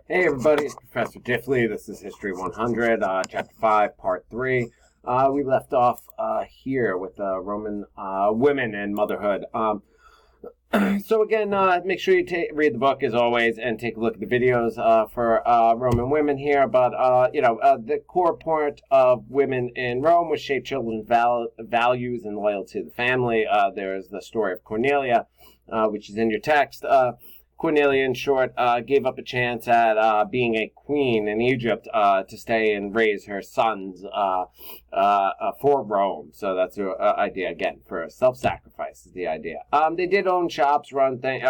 Hey everybody, it's Professor Diffley. This is History 100, Chapter 5, Part 3. We left off here with Roman women and motherhood. So again, make sure you read the book as always and take a look at the videos for Roman women here. But, the core point of women in Rome was shape children's values and loyalty to the family. There's the story of Cornelia, which is in your text. Cornelia, in short, gave up a chance at being a queen in Egypt to stay and raise her sons for Rome. So that's the idea, again, for self-sacrifice is the idea. They did own shops, manage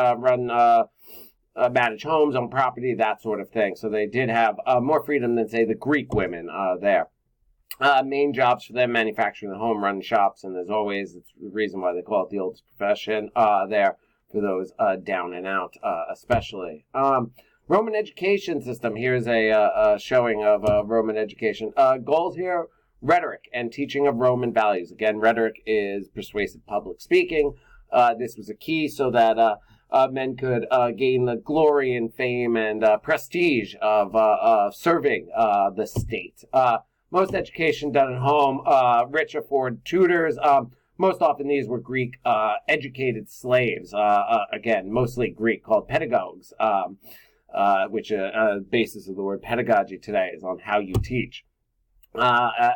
homes, own property, that sort of thing. So they did have more freedom than, say, the Greek women there. Main jobs for them, manufacturing the home, running shops, and as always, it's the reason why they call it the oldest profession there. For those down and out, especially. Roman education system. Here's a showing of Roman education. Goals here, rhetoric and teaching of Roman values. Again, rhetoric is persuasive public speaking. This was a key so that men could gain the glory and fame and prestige of serving the state. Most education done at home. Rich afford tutors. Most often these were Greek educated slaves, again, mostly Greek, called pedagogues, which basis of the word pedagogy today is on how you teach.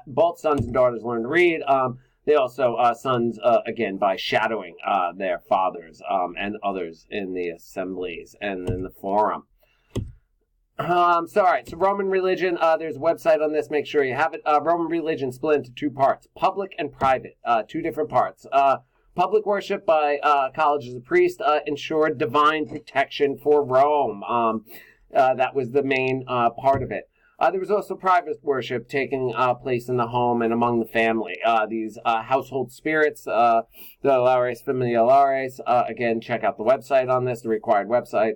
Both sons and daughters learned to read. They also, sons, again, by shadowing their fathers and others in the assemblies and in the forum. All right, so Roman religion, there's a website on this, make sure you have it. Roman religion split into two parts, public and private, two different parts. Public worship by colleges of priests ensured divine protection for Rome. That was the main part of it. There was also private worship taking place in the home and among the family. These household spirits, the Lares Familiares, again, check out the website on this, the required website.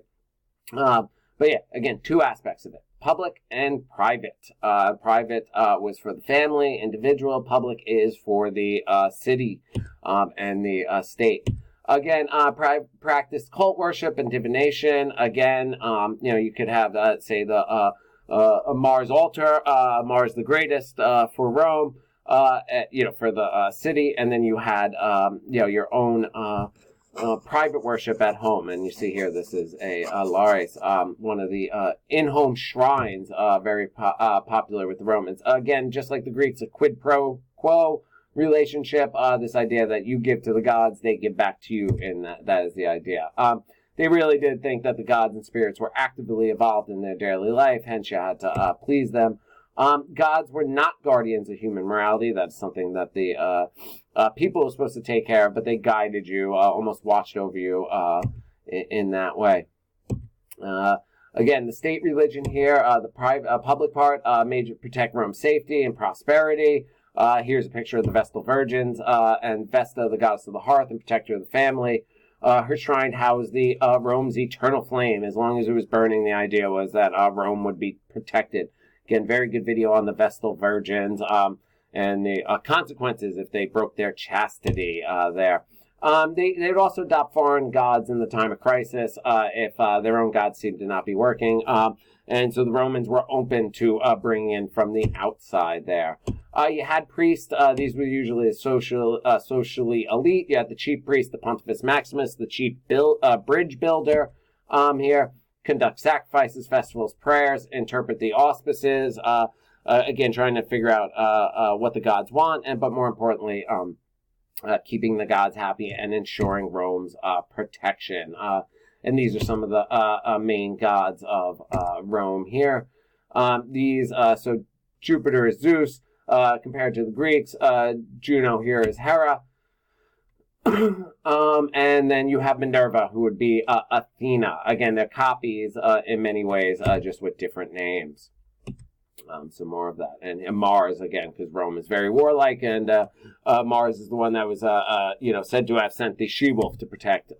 But yeah, again, two aspects of it, public and private. Private was for the family, individual. Public is for the city and the state. Again, practice cult worship and divination. Again, you could have, say, the Mars altar, Mars the greatest for Rome, for the city. And then you had, your own private worship at home, and you see here this is a Lares, one of the in-home shrines, very popular with the Romans. Again, just like the Greeks, a quid pro quo relationship. This idea that you give to the gods, they give back to you, and that is the idea. They really did think that the gods and spirits were actively involved in their daily life, hence you had to please them. Gods were not guardians of human morality. That's something that the people were supposed to take care of, but they guided you, almost watched over you in that way. Again, the state religion here, the public part, made to protect Rome's safety and prosperity. Here's a picture of the Vestal Virgins and Vesta, the goddess of the hearth and protector of the family. Her shrine housed the Rome's eternal flame. As long as it was burning, the idea was that Rome would be protected. Again, very good video on the Vestal Virgins and the consequences if they broke their chastity there. They would also adopt foreign gods in the time of crisis if their own gods seemed to not be working. And so the Romans were open to bringing in from the outside there. You had priests. These were usually socially elite. You had the chief priest, the Pontifex Maximus, the chief bridge builder here. Conduct sacrifices, festivals, prayers, interpret the auspices, again, trying to figure out what the gods want, but more importantly, keeping the gods happy and ensuring Rome's protection. And these are some of the main gods of Rome here. So Jupiter is Zeus, compared to the Greeks. Juno here is Hera. And then you have Minerva, who would be Athena. Again, they're copies in many ways, just with different names. Some more of that. And Mars, again, because Rome is very warlike, and Mars is the one that was, said to have sent the she-wolf to protect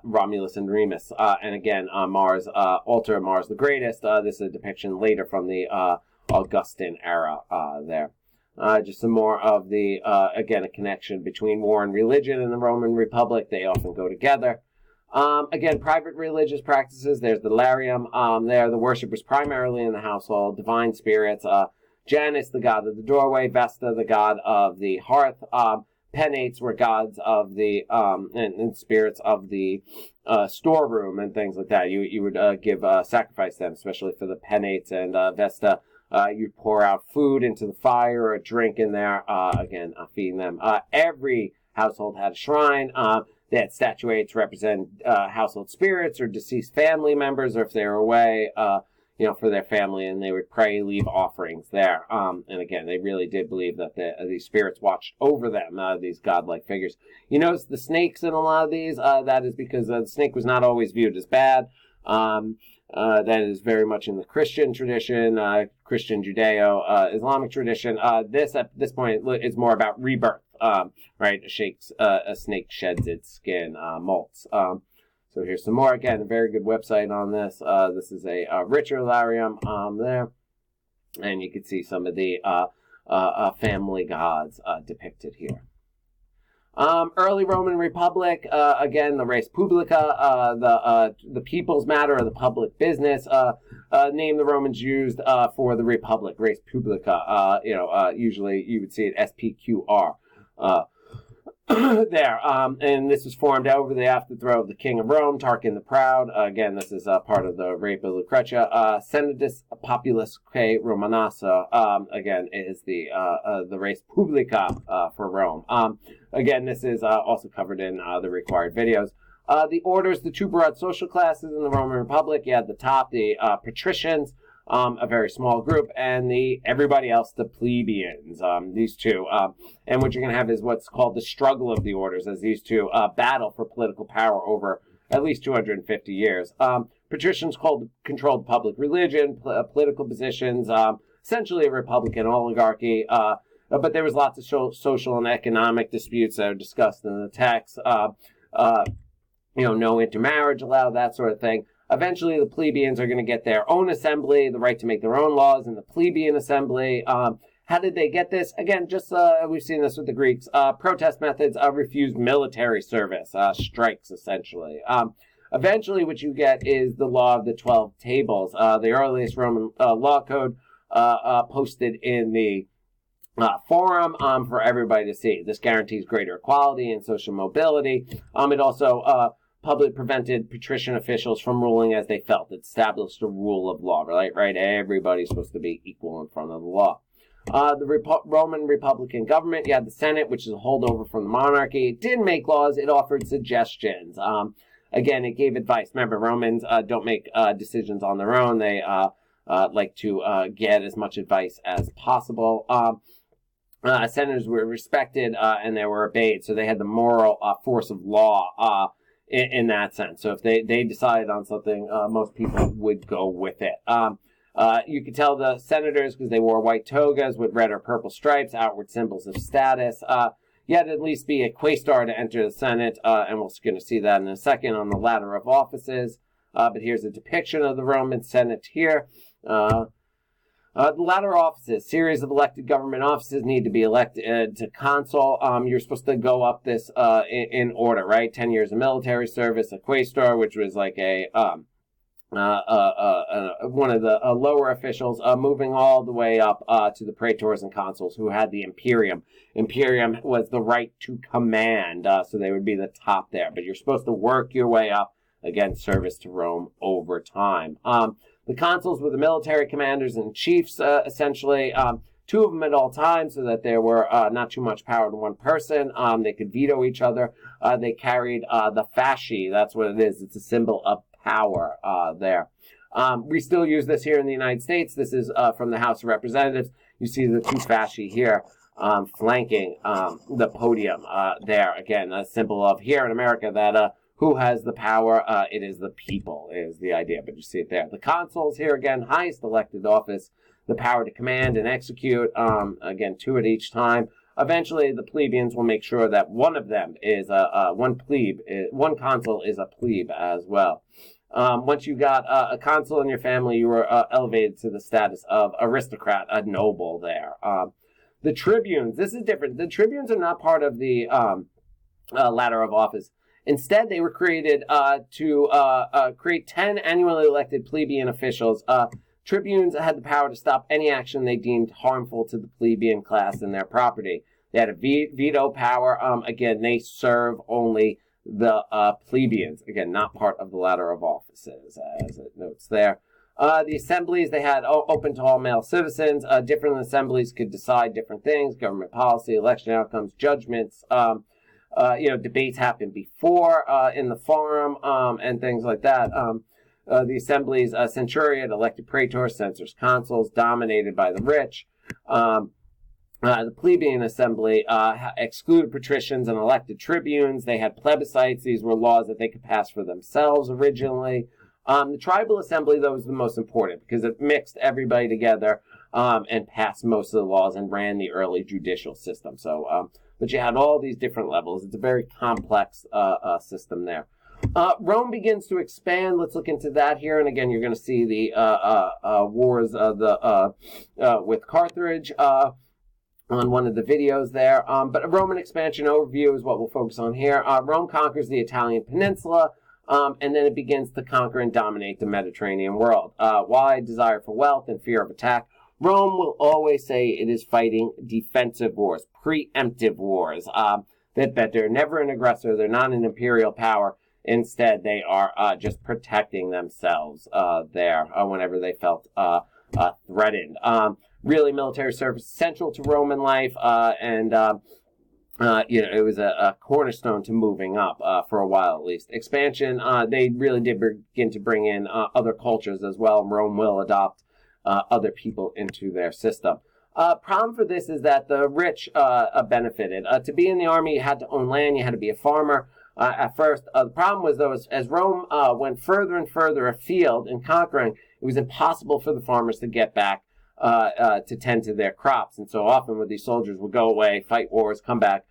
Romulus and Remus. And again, Mars, altar of Mars the Greatest. This is a depiction later from the Augustan era there. Just some more of the, again, a connection between war and religion in the Roman Republic. They often go together. Again, private religious practices. There's the Larium. There, the worship was primarily in the household. Divine spirits. Janus, the god of the doorway. Vesta, the god of the hearth. Penates were gods of the and spirits of the storeroom and things like that. You would give sacrifice them, especially for the Penates and Vesta. You'd pour out food into the fire or a drink in there. Again, feeding them. Every household had a shrine. They had statuettes represent household spirits or deceased family members, or if they were away, for their family, and they would pray, leave offerings there. And again, they really did believe that these spirits watched over them, these godlike figures. You notice the snakes in a lot of these. That is because the snake was not always viewed as bad. That is very much in the Christian tradition, Christian Judeo-Islamic tradition. This, at this point, is more about rebirth, right? A snake sheds its skin, molts. So here's some more. Again, a very good website on this. This is a richer Larium there. And you can see some of the family gods depicted here. Early Roman Republic, again, the res publica, the people's matter or the public business, name the Romans used for the republic, res publica. Usually you would see it SPQR. There, and this was formed over the afterthrow of the king of Rome, Tarquin the Proud. Again, this is part of the rape of Lucretia. Senatus Populusque Romanassa, again, is the res publica for Rome. Again, this is also covered in the required videos. The orders, the two broad social classes in the Roman Republic. You had the top, the patricians, a very small group, and everybody else, the plebeians, these two. And what you're going to have is what's called the struggle of the orders, as these two battle for political power over at least 250 years. Patricians controlled public religion, political positions, essentially a republican oligarchy, but there was lots of social and economic disputes that are discussed in the text. No intermarriage allowed, that sort of thing. Eventually, the plebeians are going to get their own assembly, the right to make their own laws in the plebeian assembly. How did they get this? Again, just we've seen this with the Greeks. Protest methods refused military service, strikes, essentially. Eventually, what you get is the law of the 12 tables, the earliest Roman law code posted in the forum for everybody to see. This guarantees greater equality and social mobility. It also prevented patrician officials from ruling as they felt. It established a rule of law, right? Everybody's supposed to be equal in front of the law. The Roman Republican government, you had the Senate, which is a holdover from the monarchy. It didn't make laws, it offered suggestions. Again, it gave advice. Remember, Romans don't make decisions on their own. They like to get as much advice as possible. Senators were respected and they were obeyed, so they had the moral force of law in that sense. So if they decided on something, most people would go with it. You could tell the senators, because they wore white togas with red or purple stripes, outward symbols of status. You had to at least be a quaestor to enter the Senate, and we're going to see that in a second on the ladder of offices. But here's a depiction of the Roman Senate here. The ladder offices, series of elected government offices need to be elected to consul. You're supposed to go up this in order, right? 10 years of military service, a quaestor, which was like one of the lower officials, moving all the way up to the praetors and consuls, who had the imperium. Imperium was the right to command, so they would be the top there. But you're supposed to work your way up, again, service to Rome over time. The consuls were the military commanders and chiefs, essentially. Two of them at all times, so that there were not too much power to one person. They could veto each other. They carried the fasci. That's what it is. It's a symbol of power there. We still use this here in the United States. This is from the House of Representatives. You see the two fasci here flanking the podium there. Again, a symbol of, here in America, that who has the power? It is the people, is the idea, but you see it there. The consuls here, again, highest elected office, the power to command and execute, again, two at each time. Eventually, the plebeians will make sure that one of them is one consul is a plebe as well. Once you got a consul in your family, you were elevated to the status of aristocrat, a noble there. The tribunes, this is different. The tribunes are not part of the ladder of office. Instead, they were created to create 10 annually elected plebeian officials. Tribunes had the power to stop any action they deemed harmful to the plebeian class and their property. They had a veto power. Again, they serve only the plebeians. Again, not part of the ladder of offices, as it notes there. The assemblies they had open to all male citizens. Different assemblies could decide different things: government policy, election outcomes, judgments. Debates happened before in the forum and things like that. The assemblies, centuriate, elected praetors, censors, consuls, dominated by the rich. The plebeian assembly excluded patricians and elected tribunes. They had plebiscites. These were laws that they could pass for themselves originally. The tribal assembly, though, was the most important because it mixed everybody together and passed most of the laws and ran the early judicial system. But you had all these different levels. It's a very complex system there. Rome begins to expand. Let's look into that here. And again, you're going to see the wars with Carthage on one of the videos there. But a Roman expansion overview is what we'll focus on here. Rome conquers the Italian peninsula, and then it begins to conquer and dominate the Mediterranean world. Why? Desire for wealth and fear of attack. Rome will always say it is fighting defensive wars, preemptive wars, that they're never an aggressor, they're not an imperial power. Instead, they are just protecting themselves there whenever they felt threatened. Really, military service is central to Roman life, and it was a cornerstone to moving up for a while at least. Expansion, they really did begin to bring in other cultures as well. Rome will adopt other people into their system. Problem for this is that the rich benefited. To be in the army, you had to own land, you had to be a farmer. At first, the problem was, though, as Rome went further and further afield in conquering, it was impossible for the farmers to get back to tend to their crops. And so often when these soldiers would go away, fight wars, come back,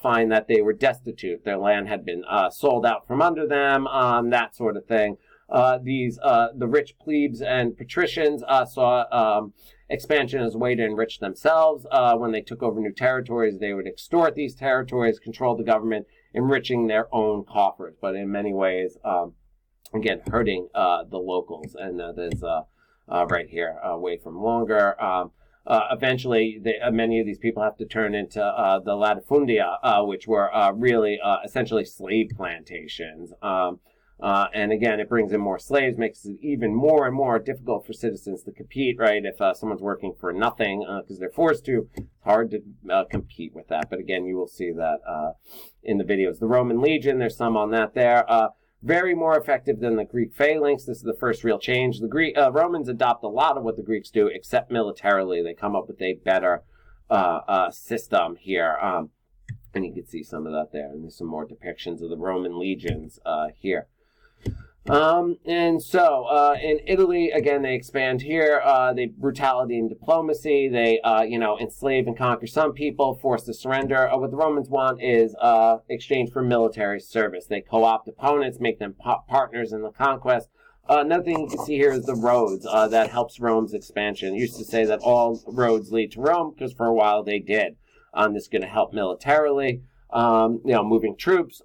find that they were destitute. Their land had been sold out from under them, that sort of thing. The rich plebes and patricians saw expansion as a way to enrich themselves. When they took over new territories, they would extort these territories, control the government, enriching their own coffers, but in many ways, again, hurting the locals. And there's right here, away from longer. Eventually, many of these people have to turn into the latifundia, which were really essentially slave plantations. And again, it brings in more slaves, makes it even more and more difficult for citizens to compete, right? If someone's working for nothing because they're forced to, it's hard to compete with that. But again, you will see that in the videos. The Roman legion, there's some on that there. Very more effective than the Greek phalanx. This is the first real change. The Romans adopt a lot of what the Greeks do, except militarily. They come up with a better system here. And you can see some of that there. And there's some more depictions of the Roman legions here. And so, in Italy, again, they expand here, they brutality and diplomacy, they, enslave and conquer some people, force to surrender. What the Romans want is, exchange for military service. They co-opt opponents, make them partners in the conquest. Another thing you can see here is the roads, that helps Rome's expansion. It used to say that all roads lead to Rome, because for a while they did. This is going to help militarily. Moving troops,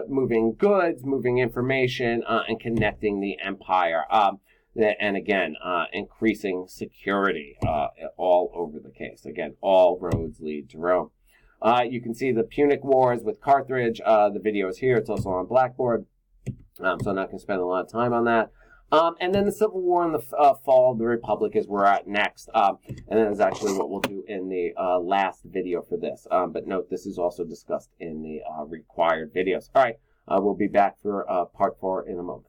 moving goods, moving information, and connecting the empire. And again, increasing security all over the case. Again, all roads lead to Rome. You can see the Punic Wars with Carthage. The video is here. It's also on Blackboard. So I'm not going to spend a lot of time on that. And then the Civil War and the fall of the Republic is where we're at next. And that is actually what we'll do in the last video for this. But note, this is also discussed in the required videos. All right, we'll be back for part 4 in a moment.